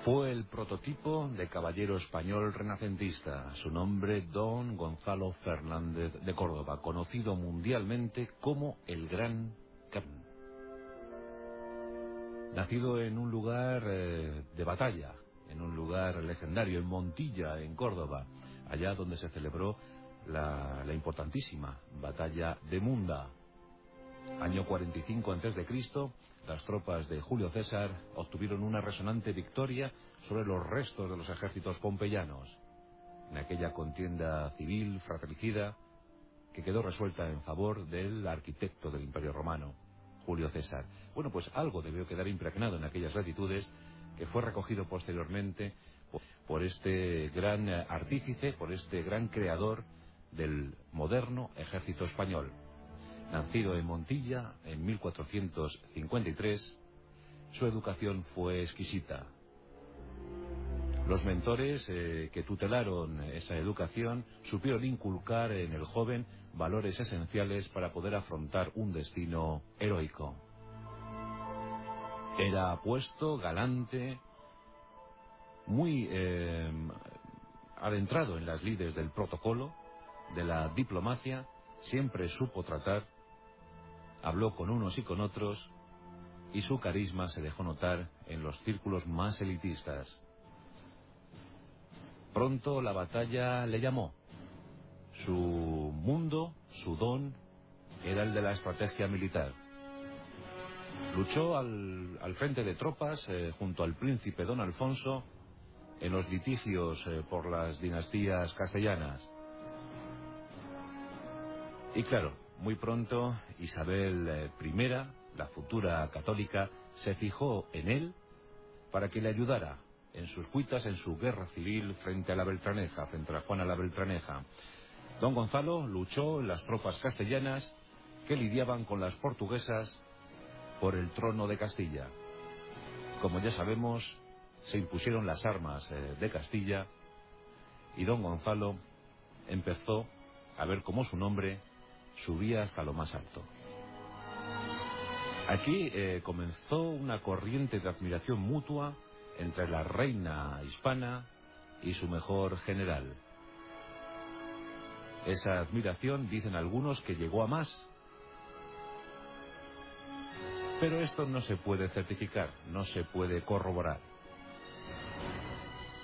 Fue el prototipo de caballero español renacentista, su nombre Don Gonzalo Fernández de Córdoba, conocido mundialmente como el Gran Capitán. Nacido en un lugar de batalla, en un lugar legendario, en Montilla, en Córdoba, allá donde se celebró la importantísima batalla de Munda. Año 45 a.C., las tropas de Julio César obtuvieron una resonante victoria sobre los restos de los ejércitos pompeyanos, en aquella contienda civil fratricida que quedó resuelta en favor del arquitecto del Imperio Romano, Julio César. Bueno, pues algo debió quedar impregnado en aquellas latitudes, que fue recogido posteriormente por este gran artífice, por este gran creador del moderno ejército español. Nacido en Montilla en 1453, su educación fue exquisita. Los mentores que tutelaron esa educación supieron inculcar en el joven valores esenciales para poder afrontar un destino heroico. Era apuesto, galante, muy adentrado en las lides del protocolo, de la diplomacia, siempre supo tratar, habló con unos y con otros, y su carisma se dejó notar en los círculos más elitistas. Pronto la batalla le llamó. Su mundo, su don, era el de la estrategia militar. Luchó al frente de tropas junto al príncipe don Alfonso en los litigios por las dinastías castellanas. Y claro, muy pronto Isabel I, la futura católica, se fijó en él para que le ayudara en sus cuitas, en su guerra civil frente a la Beltraneja, frente a Juana la Beltraneja. Don Gonzalo luchó en las tropas castellanas que lidiaban con las portuguesas por el trono de Castilla. Como ya sabemos, se impusieron las armas de Castilla y don Gonzalo empezó a ver cómo su nombre subía hasta lo más alto. Aquí comenzó una corriente de admiración mutua entre la reina hispana y su mejor general. Esa admiración, dicen algunos, que llegó a más. Pero esto no se puede certificar, no se puede corroborar.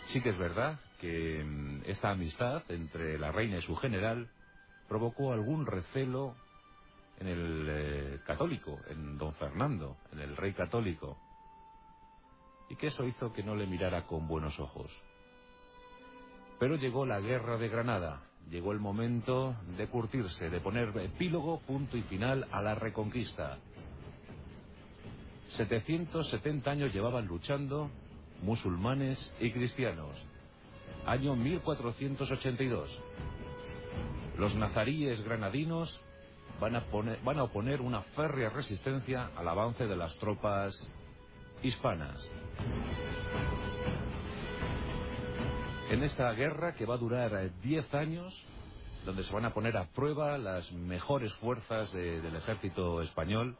Sí que es verdad que esta amistad entre la reina y su general provocó algún recelo en el católico, en don Fernando, en el rey católico, y que eso hizo que no le mirara con buenos ojos. Pero llegó la guerra de Granada, llegó el momento de curtirse, de poner epílogo, punto y final a la reconquista. 770 años llevaban luchando musulmanes y cristianos. Año 1482. Los nazaríes granadinos van a oponer una férrea resistencia al avance de las tropas hispanas. En esta guerra, que va a durar 10 años, donde se van a poner a prueba las mejores fuerzas del ejército español,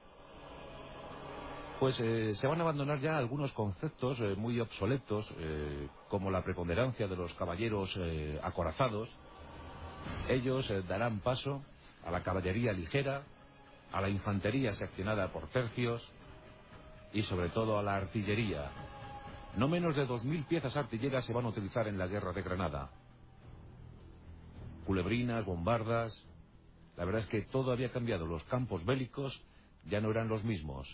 pues se van a abandonar ya algunos conceptos muy obsoletos, como la preponderancia de los caballeros acorazados. Ellos darán paso a la caballería ligera, a la infantería seccionada por tercios y sobre todo a la artillería. No menos de 2000 piezas artilleras se van a utilizar en la guerra de Granada. Culebrinas, bombardas. La verdad es que todo había cambiado. Los campos bélicos ya no eran los mismos.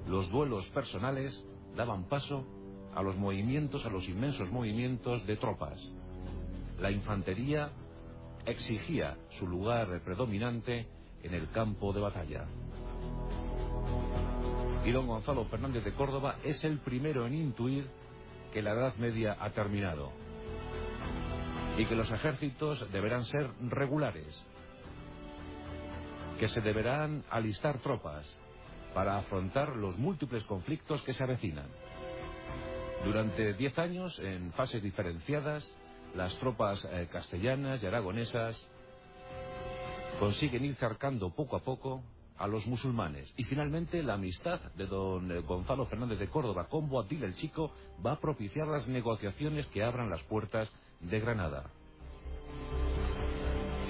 Los duelos personales daban paso a los movimientos, a los inmensos movimientos de tropas. La infantería exigía su lugar predominante en el campo de batalla. Y don Gonzalo Fernández de Córdoba es el primero en intuir que la Edad Media ha terminado y que los ejércitos deberán ser regulares, que se deberán alistar tropas para afrontar los múltiples conflictos que se avecinan. Durante 10 años, en fases diferenciadas, las tropas castellanas y aragonesas consiguen ir cercando poco a poco a los musulmanes. Y finalmente la amistad de don Gonzalo Fernández de Córdoba con Boabdil el Chico va a propiciar las negociaciones que abran las puertas de Granada.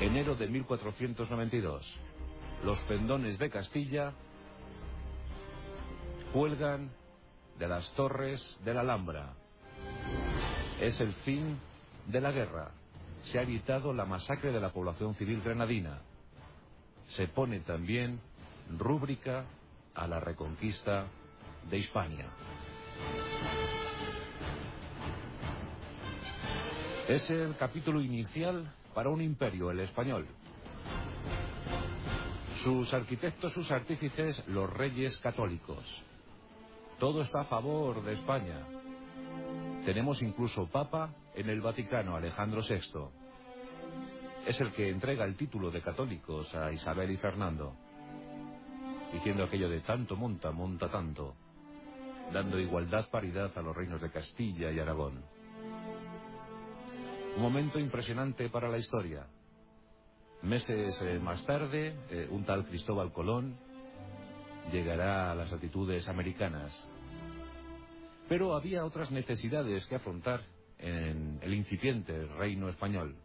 Enero de 1492. Los pendones de Castilla cuelgan de las torres de la Alhambra. Es el fin de la guerra. Se ha evitado la masacre de la población civil granadina. Se pone también rúbrica a la reconquista de Hispania. Es el capítulo inicial para un imperio, el español. Sus arquitectos, sus artífices, los reyes católicos. Todo está a favor de España. Tenemos incluso papa en el Vaticano, Alejandro VI. Es el que entrega el título de católicos a Isabel y Fernando, diciendo aquello de tanto monta, monta tanto, dando igualdad, paridad a los reinos de Castilla y Aragón. Un momento impresionante para la historia. Meses más tarde, un tal Cristóbal Colón llegará a las latitudes americanas. Pero había otras necesidades que afrontar en el incipiente reino español.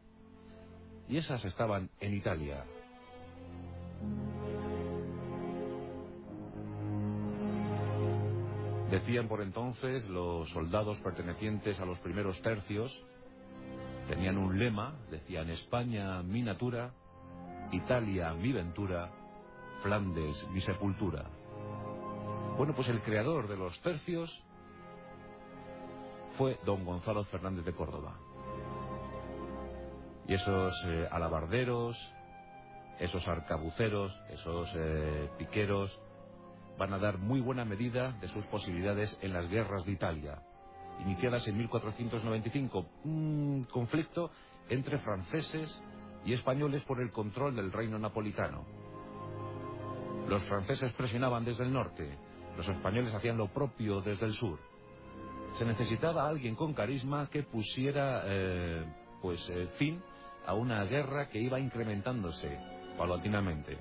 Y esas estaban en Italia. Decían por entonces los soldados pertenecientes a los primeros tercios, tenían un lema, decían: España mi natura, Italia mi ventura, Flandes mi sepultura. Bueno, pues el creador de los tercios fue don Gonzalo Fernández de Córdoba. Y esos alabarderos, esos arcabuceros, esos piqueros van a dar muy buena medida de sus posibilidades en las guerras de Italia, iniciadas en 1495, un conflicto entre franceses y españoles por el control del reino napolitano. Los franceses presionaban desde el norte, los españoles hacían lo propio desde el sur. Se necesitaba alguien con carisma que pusiera fin a una guerra que iba incrementándose paulatinamente.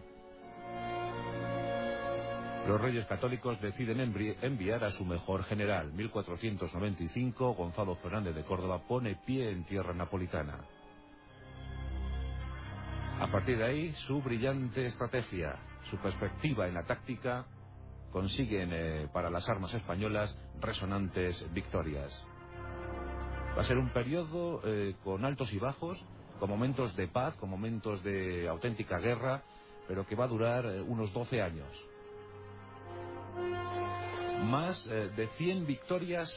Los reyes católicos deciden enviar a su mejor general. 1495, Gonzalo Fernández de Córdoba pone pie en tierra napolitana. A partir de ahí, su brillante estrategia, su perspectiva en la táctica, consiguen para las armas españolas resonantes victorias. Va a ser un periodo con altos y bajos, con momentos de paz, con momentos de auténtica guerra, pero que va a durar unos 12 años. Más de 100 victorias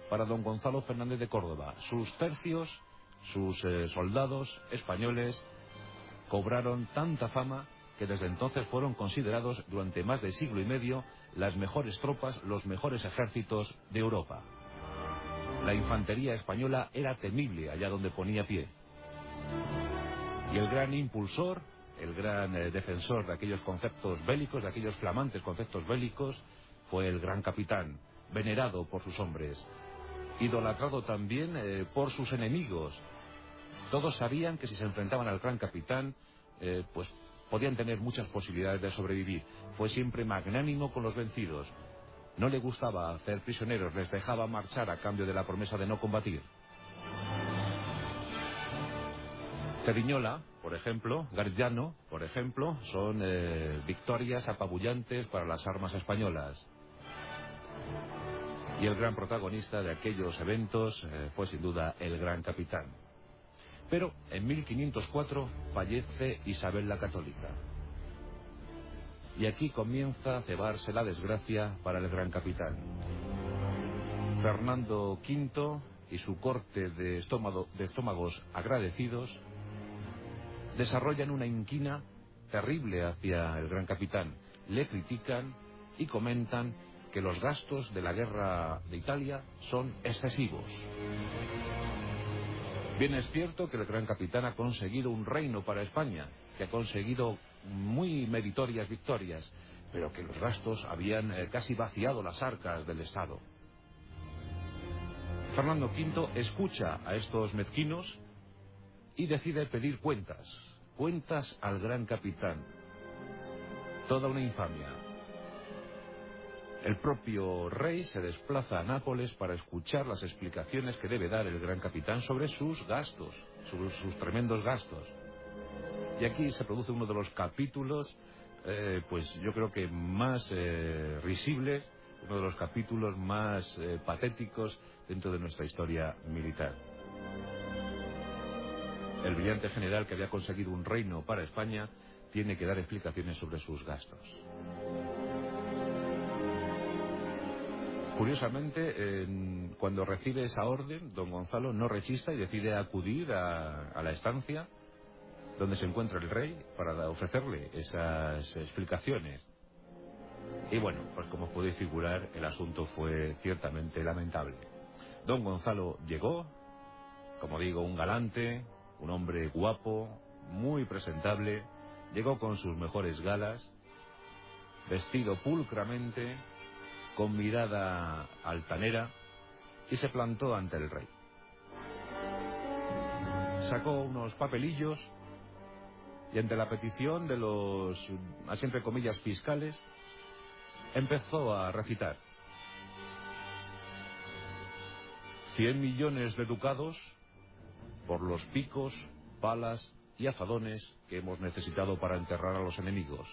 para don Gonzalo Fernández de Córdoba. Sus tercios, sus soldados españoles cobraron tanta fama que desde entonces fueron considerados durante más de siglo y medio las mejores tropas, los mejores ejércitos de Europa. La infantería española era temible allá donde ponía pie. Y el gran impulsor, el gran defensor de aquellos conceptos bélicos, de aquellos flamantes conceptos bélicos, fue el gran capitán, venerado por sus hombres, idolatrado también por sus enemigos. Todos sabían que si se enfrentaban al gran capitán, pues podían tener muchas posibilidades de sobrevivir. Fue siempre magnánimo con los vencidos. No le gustaba hacer prisioneros, les dejaba marchar a cambio de la promesa de no combatir. Ceriñola, por ejemplo, Garellano, por ejemplo, son victorias apabullantes para las armas españolas. Y el gran protagonista de aquellos eventos fue sin duda el gran capitán. Pero en 1504 fallece Isabel la Católica. Y aquí comienza a cebarse la desgracia para el gran capitán. Fernando V y su corte de estómagos agradecidos desarrollan una inquina terrible hacia el gran capitán. Le critican y comentan que los gastos de la guerra de Italia son excesivos. Bien es cierto que el gran capitán ha conseguido un reino para España, que ha conseguido muy meritorias victorias, pero que los gastos habían casi vaciado las arcas del Estado. Fernando V escucha a estos mezquinos y decide pedir cuentas al gran capitán. Toda una infamia. El propio rey se desplaza a Nápoles para escuchar las explicaciones que debe dar el gran capitán sobre sus gastos, sobre sus tremendos gastos. Y aquí se produce uno de los capítulos, pues yo creo que más risibles, uno de los capítulos más patéticos dentro de nuestra historia militar. El brillante general que había conseguido un reino para España tiene que dar explicaciones sobre sus gastos. Curiosamente, cuando recibe esa orden, don Gonzalo no rechista y decide acudir a la estancia donde se encuentra el rey para ofrecerle esas explicaciones. Y bueno, pues como podéis figurar, el asunto fue ciertamente lamentable. Don Gonzalo llegó, como digo, un galante, un hombre guapo, muy presentable, llegó con sus mejores galas, vestido pulcramente, con mirada altanera, y se plantó ante el rey. Sacó unos papelillos y ante la petición de los, así entre comillas, fiscales, empezó a recitar: 100 millones de ducados por los picos, palas y azadones que hemos necesitado para enterrar a los enemigos.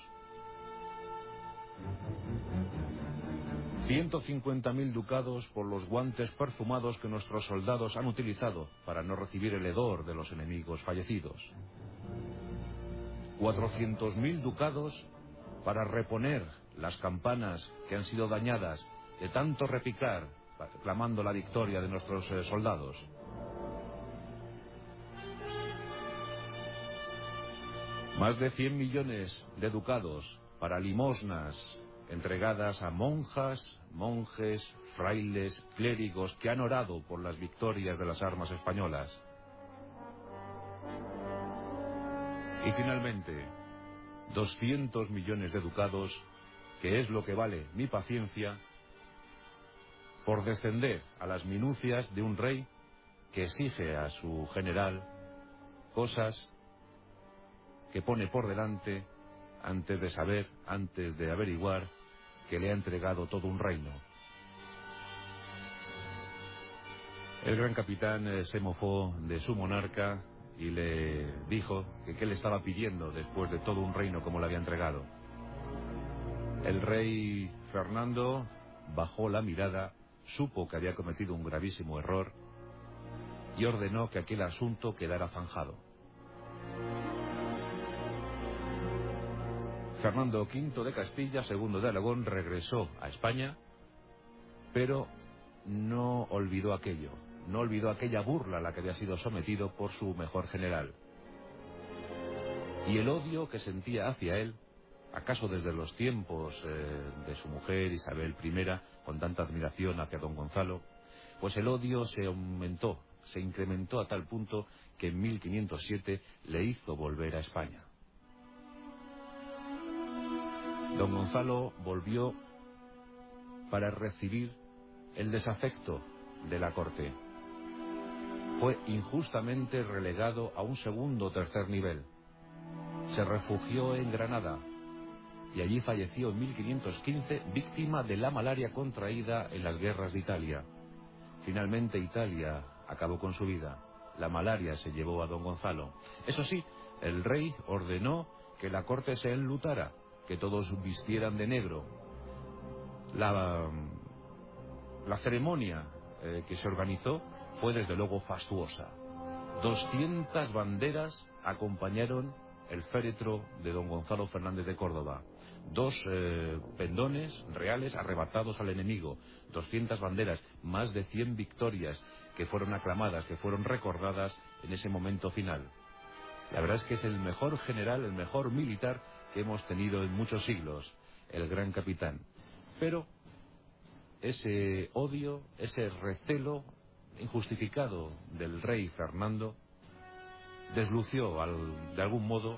150.000 ducados por los guantes perfumados que nuestros soldados han utilizado para no recibir el hedor de los enemigos fallecidos. 400.000 ducados para reponer las campanas que han sido dañadas de tanto repicar, clamando la victoria de nuestros soldados. Más de 100 millones de ducados para limosnas entregadas a monjas, monjes, frailes, clérigos que han orado por las victorias de las armas españolas. Y finalmente, 200 millones de ducados, que es lo que vale mi paciencia, por descender a las minucias de un rey que exige a su general cosas que pone por delante antes de saber, antes de averiguar que le ha entregado todo un reino. El gran capitán se mofó de su monarca y le dijo que qué le estaba pidiendo después de todo un reino como le había entregado. El rey Fernando bajó la mirada, supo que había cometido un gravísimo error y ordenó que aquel asunto quedara zanjado. Fernando V de Castilla, II de Aragón, regresó a España, pero no olvidó aquello, no olvidó aquella burla a la que había sido sometido por su mejor general. Y el odio que sentía hacia él, acaso desde los tiempos de su mujer Isabel I, con tanta admiración hacia don Gonzalo, pues el odio se aumentó, se incrementó a tal punto que en 1507 le hizo volver a España. Don Gonzalo volvió para recibir el desafecto de la corte. Fue injustamente relegado a un segundo o tercer nivel. Se refugió en Granada y allí falleció en 1515 víctima de la malaria contraída en las guerras de Italia. Finalmente Italia acabó con su vida. La malaria se llevó a don Gonzalo. Eso sí, el rey ordenó que la corte se enlutara, que todos vistieran de negro. La ceremonia que se organizó fue desde luego fastuosa. 200 banderas acompañaron el féretro de don Gonzalo Fernández de Córdoba. 2 pendones reales arrebatados al enemigo. 200 banderas, más de 100 victorias que fueron aclamadas, que fueron recordadas en ese momento final. La verdad es que es el mejor general, el mejor militar que hemos tenido en muchos siglos, el gran capitán. Pero ese odio, ese recelo injustificado del rey Fernando deslució de algún modo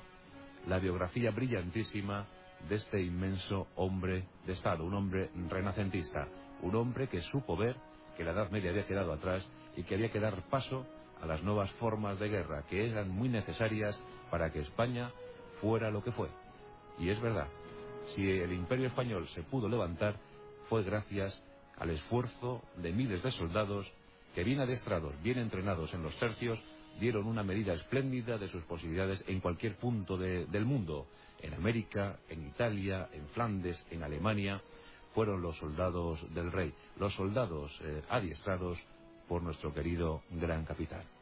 la biografía brillantísima de este inmenso hombre de Estado, un hombre renacentista, un hombre que supo ver que la Edad Media había quedado atrás y que había que dar paso a las nuevas formas de guerra, que eran muy necesarias para que España fuera lo que fue. Y es verdad, Si el Imperio Español se pudo levantar, fue gracias al esfuerzo de miles de soldados que, bien adestrados, bien entrenados en los tercios, dieron una medida espléndida de sus posibilidades en cualquier punto del mundo. En América, en Italia, en Flandes, en Alemania, fueron los soldados del rey, los soldados adiestrados por nuestro querido gran capitán.